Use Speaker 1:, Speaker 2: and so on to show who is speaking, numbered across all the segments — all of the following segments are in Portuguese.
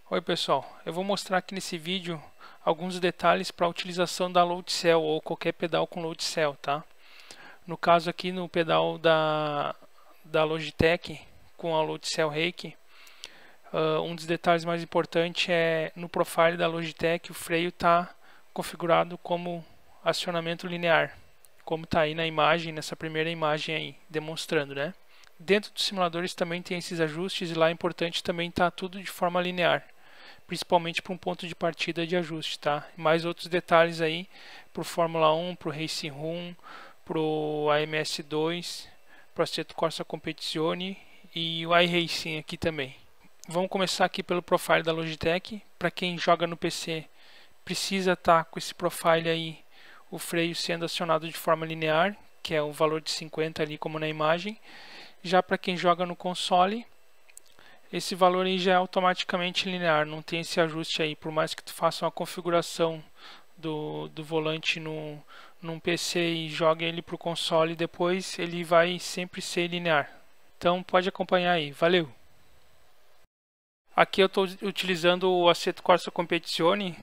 Speaker 1: Oi pessoal, eu vou mostrar aqui nesse vídeo alguns detalhes para a utilização da load cell ou qualquer pedal com load cell, tá? No caso aqui no pedal da Logitech com a load cell Reiki, um dos detalhes mais importantes é no profile da Logitech o freio está configurado como acionamento linear, como está aí na imagem, nessa primeira imagem aí, demonstrando, né? Dentro dos simuladores também tem esses ajustes e lá é importante também estar tudo de forma linear, principalmente para um ponto de partida de ajuste, tá? Mais outros detalhes aí para o Fórmula 1, para o Racing Room, para o AMS2, para o Assetto Corsa Competizione e o iRacing aqui também. Vamos começar aqui pelo profile da Logitech. Para quem joga no PC, precisa estar com esse profile aí, o freio sendo acionado de forma linear, que é o valor de 50 ali como na imagem. Já para quem joga no console, esse valor aí já é automaticamente linear, não tem esse ajuste aí, por mais que tu faça uma configuração do volante num PC e jogue ele para o console, depois ele vai sempre ser linear. Então pode acompanhar aí, valeu! Aqui eu estou utilizando o Assetto Corsa Competizione,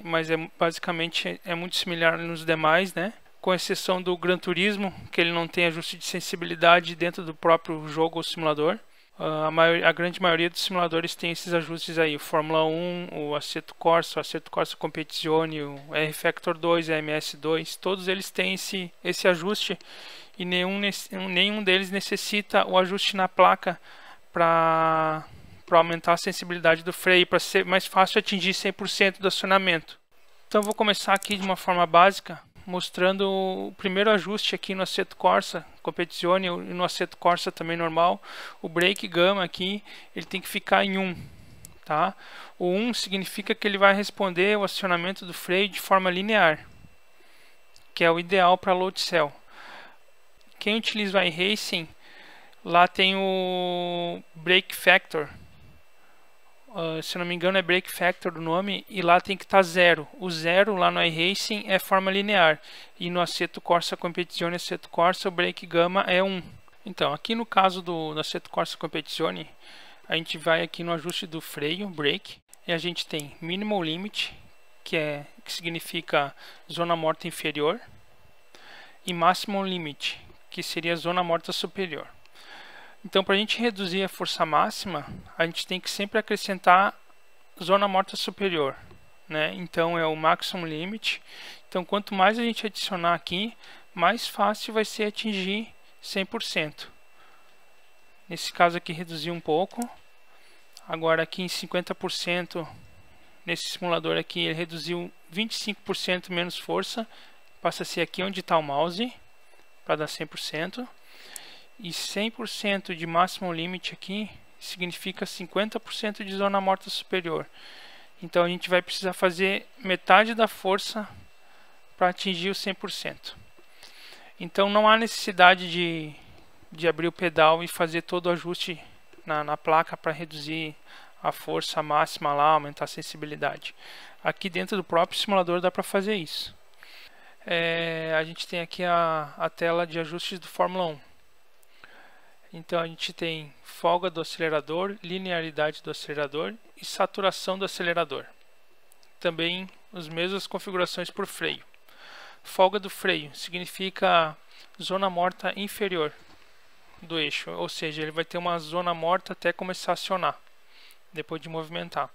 Speaker 1: mas basicamente é muito similar nos demais, né? Com exceção do Gran Turismo, que ele não tem ajuste de sensibilidade dentro do próprio jogo ou simulador. A grande maioria dos simuladores tem esses ajustes aí, o Fórmula 1, o Assetto Corsa Competizione, o R-Factor 2, a MS2, todos eles têm esse ajuste e nenhum deles necessita o ajuste na placa para aumentar a sensibilidade do freio, para ser mais fácil atingir 100% do acionamento. Então vou começar aqui de uma forma básica, mostrando o primeiro ajuste aqui no Assetto Corsa Competizione e no Assetto Corsa também normal. O brake gamma aqui, ele tem que ficar em 1, tá? O 1 significa que ele vai responder o acionamento do freio de forma linear, que é o ideal para load cell. Quem utiliza o iRacing, lá tem o brake factor. Se não me engano é brake factor o nome, e lá tem que estar 0. O 0 lá no iRacing é forma linear, e no Assetto Corsa Competizione e Assetto Corsa o brake gamma é 1. Então, aqui no caso do Assetto Corsa Competizione, a gente vai aqui no ajuste do freio, brake, e a gente tem minimal limit, que significa zona morta inferior, e maximum limit, que seria zona morta superior. Então, para a gente reduzir a força máxima, a gente tem que sempre acrescentar zona morta superior, né? Então, é o maximum limit. Então, quanto mais a gente adicionar aqui, mais fácil vai ser atingir 100%. Nesse caso aqui, reduzir um pouco. Agora, aqui em 50%, nesse simulador aqui, ele reduziu 25% menos força. Passa a ser aqui onde está o mouse, para dar 100%. E 100% de máximo limite aqui significa 50% de zona morta superior. Então a gente vai precisar fazer metade da força para atingir o 100%. Então não há necessidade de abrir o pedal e fazer todo o ajuste na placa para reduzir a força máxima lá, aumentar a sensibilidade. Aqui dentro do próprio simulador dá para fazer isso. A gente tem aqui a tela de ajustes do Fórmula 1. Então a gente tem folga do acelerador, linearidade do acelerador e saturação do acelerador. Também as mesmas configurações por freio. Folga do freio significa zona morta inferior do eixo, ou seja, ele vai ter uma zona morta até começar a acionar, depois de movimentar.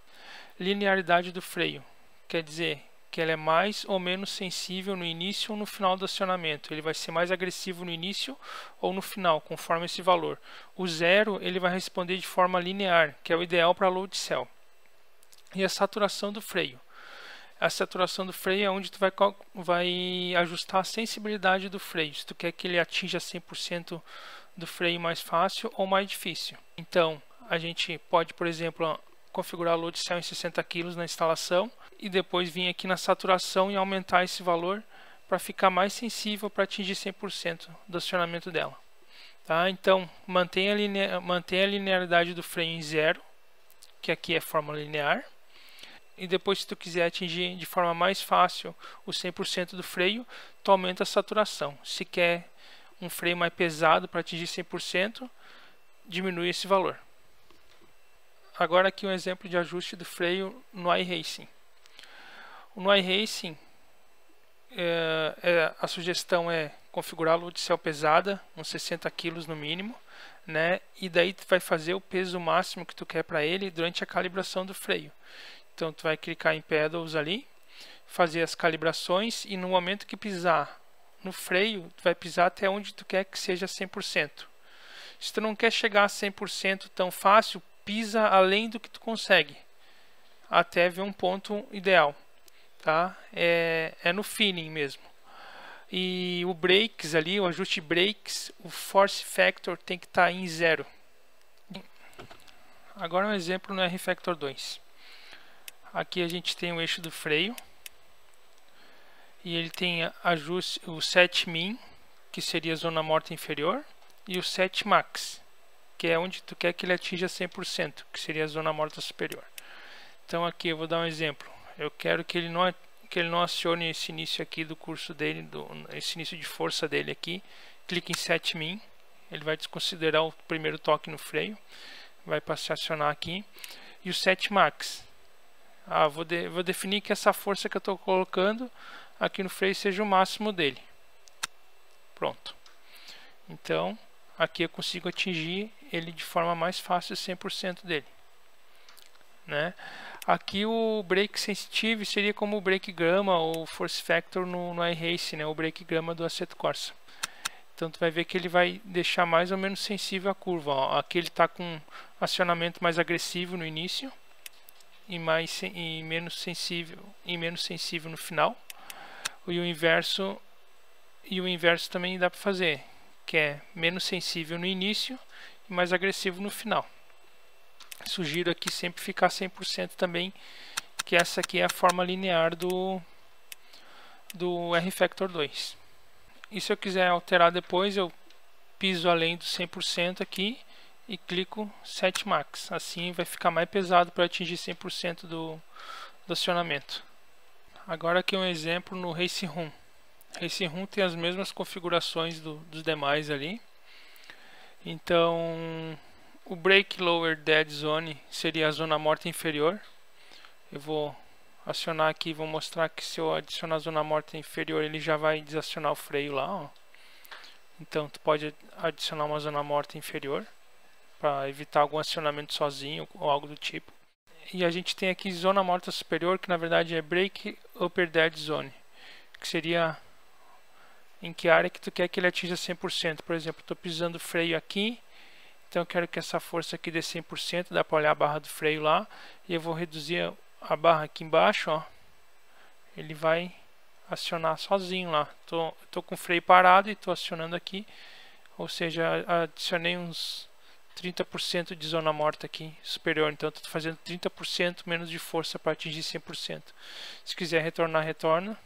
Speaker 1: Linearidade do freio quer dizer que ele é mais ou menos sensível no início ou no final do acionamento. Ele vai ser mais agressivo no início ou no final, conforme esse valor. O 0 ele vai responder de forma linear, que é o ideal para load cell. E a saturação do freio. A saturação do freio é onde tu vai ajustar a sensibilidade do freio. Se tu quer que ele atinja 100% do freio mais fácil ou mais difícil. Então, a gente pode, por exemplo, configurar o load cell em 60 kg na instalação e depois vir aqui na saturação e aumentar esse valor para ficar mais sensível para atingir 100% do acionamento dela. Tá? Então, mantenha a linearidade do freio em 0, que aqui é forma linear. E depois, se tu quiser atingir de forma mais fácil o 100% do freio, tu aumenta a saturação. Se quer um freio mais pesado para atingir 100%, diminui esse valor. Agora aqui um exemplo de ajuste do freio no iRacing. No iRacing, a sugestão é configurar a load cell pesada, uns 60 kg no mínimo, né? E daí tu vai fazer o peso máximo que tu quer para ele durante a calibração do freio. Então tu vai clicar em pedals ali, fazer as calibrações e no momento que pisar no freio, tu vai pisar até onde tu quer que seja 100%. Se tu não quer chegar a 100% tão fácil, pisa além do que tu consegue, até ver um ponto ideal, tá? É no feeling mesmo. E o brakes ali, o ajuste brakes, o force factor tem que estar em 0. Agora um exemplo no R-Factor 2. Aqui a gente tem o eixo do freio e ele tem ajuste, o set min, que seria a zona morta inferior, e o set max, que é onde tu quer que ele atinja 100%, que seria a zona morta superior. Então aqui eu vou dar um exemplo. Eu quero que ele não acione esse início aqui do curso dele, esse início de força dele aqui. Clique em set min, ele vai desconsiderar o primeiro toque no freio, vai passar a acionar aqui. E o set max, vou definir que essa força que eu estou colocando aqui no freio seja o máximo dele. Pronto. Então aqui eu consigo atingir ele de forma mais fácil, 100% dele, né? Aqui o brake sensitive seria como o brake gamma ou force factor no iRacing, né? O brake gamma do Assetto Corsa. Então tu vai ver que ele vai deixar mais ou menos sensível à curva. Ó. Aqui ele está com acionamento mais agressivo no início e menos sensível no final. E o inverso também dá para fazer, que é menos sensível no início e mais agressivo no final. Sugiro aqui sempre ficar 100% também, que essa aqui é a forma linear do R-Factor 2. E se eu quiser alterar depois, eu piso além do 100% aqui e clico Set Max. Assim vai ficar mais pesado para atingir 100% do acionamento. Agora aqui um exemplo no Race Room. Race Room tem as mesmas configurações dos demais ali. Então o Brake Lower Dead Zone seria a zona morta inferior. Eu vou acionar aqui, vou mostrar que se eu adicionar a zona morta inferior, ele já vai desacionar o freio lá, ó. Então tu pode adicionar uma zona morta inferior para evitar algum acionamento sozinho ou algo do tipo. E a gente tem aqui zona morta superior, que na verdade é Brake Upper Dead Zone, que seria em que área que tu quer que ele atinja 100%. Por exemplo, estou pisando o freio aqui, então eu quero que essa força aqui dê 100%, dá para olhar a barra do freio lá, e eu vou reduzir a barra aqui embaixo, ó. Ele vai acionar sozinho lá. Tô com o freio parado e estou acionando aqui, ou seja, adicionei uns 30% de zona morta aqui superior, então estou fazendo 30% menos de força para atingir 100%. Se quiser retornar, retorna,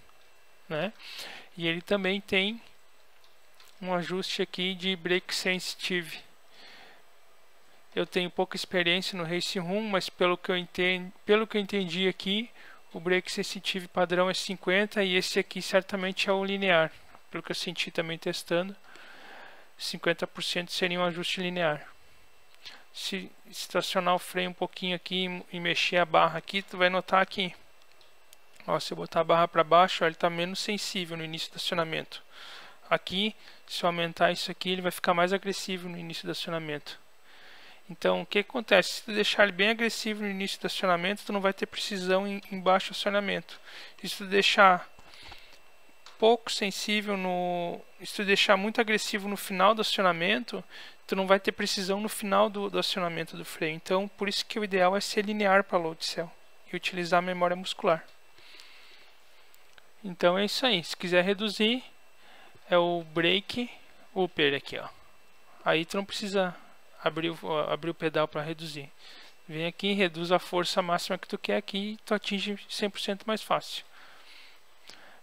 Speaker 1: né? E ele também tem um ajuste aqui de Brake Sensitive. Eu tenho pouca experiência no Race Room, mas pelo que eu entendi aqui, o Brake Sensitive padrão é 50 e esse aqui certamente é o linear. Pelo que eu senti também testando, 50% seria um ajuste linear. Se estacionar o freio um pouquinho aqui e mexer a barra aqui, tu vai notar aqui. Ó, se eu botar a barra para baixo, ó, ele está menos sensível no início do acionamento. Aqui, se eu aumentar isso aqui, ele vai ficar mais agressivo no início do acionamento. Então, o que acontece? Se tu deixar ele bem agressivo no início do acionamento, tu não vai ter precisão em baixo acionamento. E se tu deixar pouco sensível se tu deixar muito agressivo no final do acionamento, tu não vai ter precisão no final do acionamento do freio. Então, por isso que o ideal é ser linear para load cell e utilizar a memória muscular. Então é isso aí. Se quiser reduzir, é o Brake Upper aqui, ó. Aí tu não precisa abrir o pedal para reduzir. Vem aqui, reduz a força máxima que tu quer aqui e tu atinge 100% mais fácil.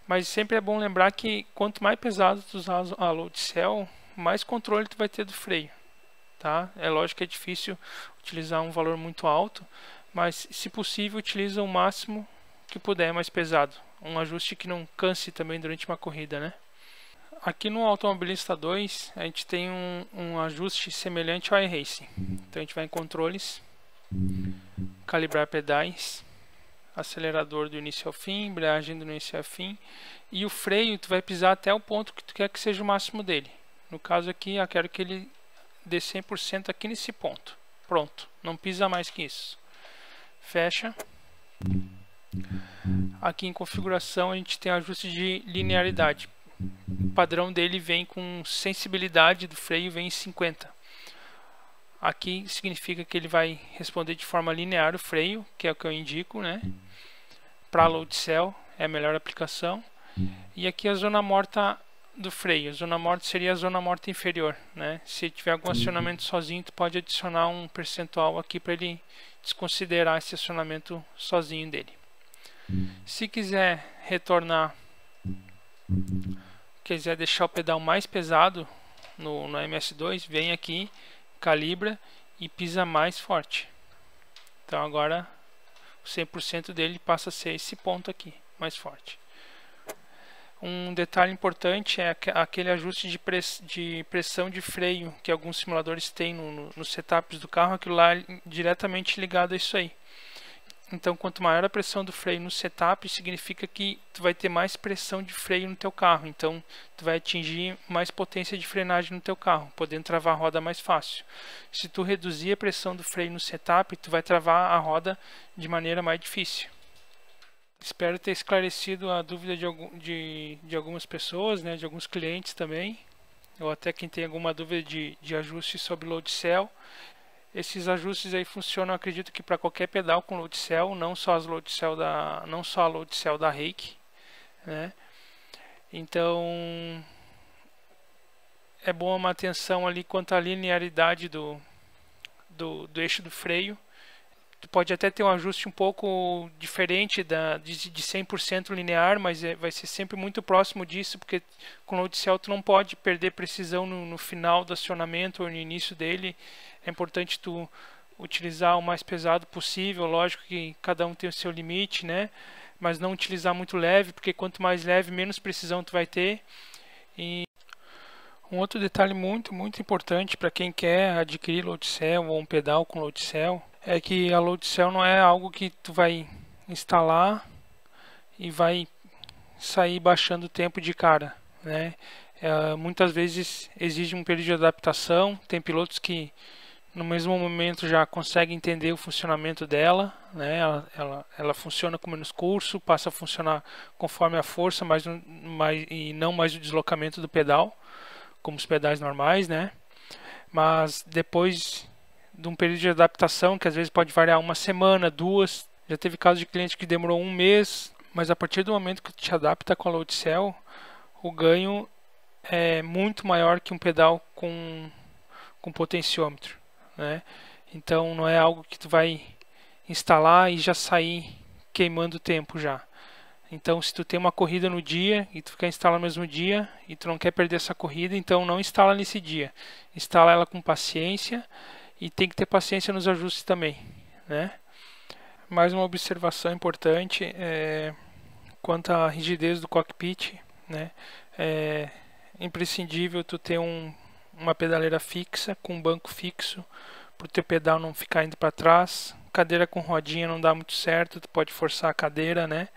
Speaker 1: Mas sempre é bom lembrar que quanto mais pesado tu usar a load cell, mais controle tu vai ter do freio, tá? É lógico que é difícil utilizar um valor muito alto, mas se possível utiliza o máximo que puder mais pesado. Um ajuste que não canse também durante uma corrida, né? Aqui no Automobilista 2 a gente tem um ajuste semelhante ao iRacing. Então a gente vai em controles, calibrar pedais, acelerador do início ao fim, embreagem do início ao fim, e o freio tu vai pisar até o ponto que tu quer que seja o máximo dele. No caso aqui, eu quero que ele dê 100% aqui nesse ponto. Pronto, não pisa mais que isso. Fecha. Aqui em configuração a gente tem ajuste de linearidade. O padrão dele vem com sensibilidade do freio, vem em 50. Aqui significa que ele vai responder de forma linear o freio, que é o que eu indico, né? Para load cell é a melhor aplicação. E aqui a zona morta do freio. A zona morta seria a zona morta inferior, né? Se tiver algum acionamento sozinho, tu pode adicionar um percentual aqui para ele desconsiderar esse acionamento sozinho dele. Se quiser retornar, quiser deixar o pedal mais pesado no MS2, vem aqui, calibra e pisa mais forte. Então agora o 100% dele passa a ser esse ponto aqui, mais forte. Um detalhe importante é aquele ajuste de pressão de freio que alguns simuladores têm nos setups do carro, aquilo lá é diretamente ligado a isso aí. Então, quanto maior a pressão do freio no setup, significa que tu vai ter mais pressão de freio no teu carro. Então, tu vai atingir mais potência de frenagem no teu carro, podendo travar a roda mais fácil. Se tu reduzir a pressão do freio no setup, tu vai travar a roda de maneira mais difícil. Espero ter esclarecido a dúvida de algumas pessoas, né, de alguns clientes também, ou até quem tem alguma dúvida de ajuste sobre load cell. Esses ajustes aí funcionam, acredito que para qualquer pedal com load cell, não só a load cell da Reiki, né? Então é bom uma atenção ali quanto à linearidade do eixo do freio. Tu pode até ter um ajuste um pouco diferente de 100% linear, mas vai ser sempre muito próximo disso, porque com load cell tu não pode perder precisão no final do acionamento ou no início dele. É importante tu utilizar o mais pesado possível, lógico que cada um tem o seu limite, né? Mas não utilizar muito leve, porque quanto mais leve, menos precisão tu vai ter. E um outro detalhe muito importante para quem quer adquirir load cell ou um pedal com load cell é que a load cell não é algo que tu vai instalar e vai sair baixando o tempo de cara, né? Muitas vezes exige um período de adaptação. Tem pilotos que no mesmo momento já conseguem entender o funcionamento dela, né? Ela funciona com menos curso, passa a funcionar conforme a força, e não mais o deslocamento do pedal, como os pedais normais, né? Mas depois de um período de adaptação, que às vezes pode variar uma semana, duas, já teve caso de cliente que demorou um mês, mas a partir do momento que tu te adapta com a load cell, o ganho é muito maior que um pedal com potenciômetro, né? Então não é algo que tu vai instalar e já sair queimando tempo já. Então se tu tem uma corrida no dia e tu quer instalar no mesmo dia e tu não quer perder essa corrida, então não instala nesse dia. Instala ela com paciência e tem que ter paciência nos ajustes também, né? Mais uma observação importante quanto à rigidez do cockpit, né? É imprescindível tu ter uma pedaleira fixa com um banco fixo para o teu pedal não ficar indo para trás. Cadeira com rodinha não dá muito certo, tu pode forçar a cadeira, né?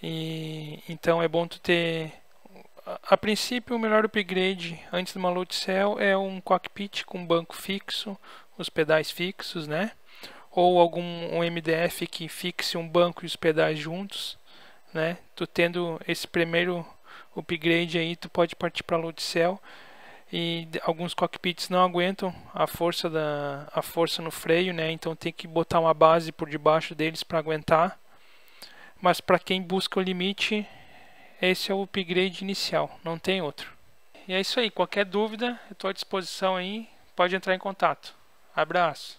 Speaker 1: E então é bom tu ter, a princípio, o melhor upgrade antes de uma load cell é um cockpit com banco fixo, os pedais fixos, né? Ou um MDF que fixe um banco e os pedais juntos, né? Tu tendo esse primeiro upgrade aí, tu pode partir para load cell. E alguns cockpits não aguentam a força no freio, né? Então tem que botar uma base por debaixo deles para aguentar. Mas para quem busca o limite, esse é o upgrade inicial, não tem outro. E é isso aí, qualquer dúvida, eu estou à disposição aí, pode entrar em contato. Abraço.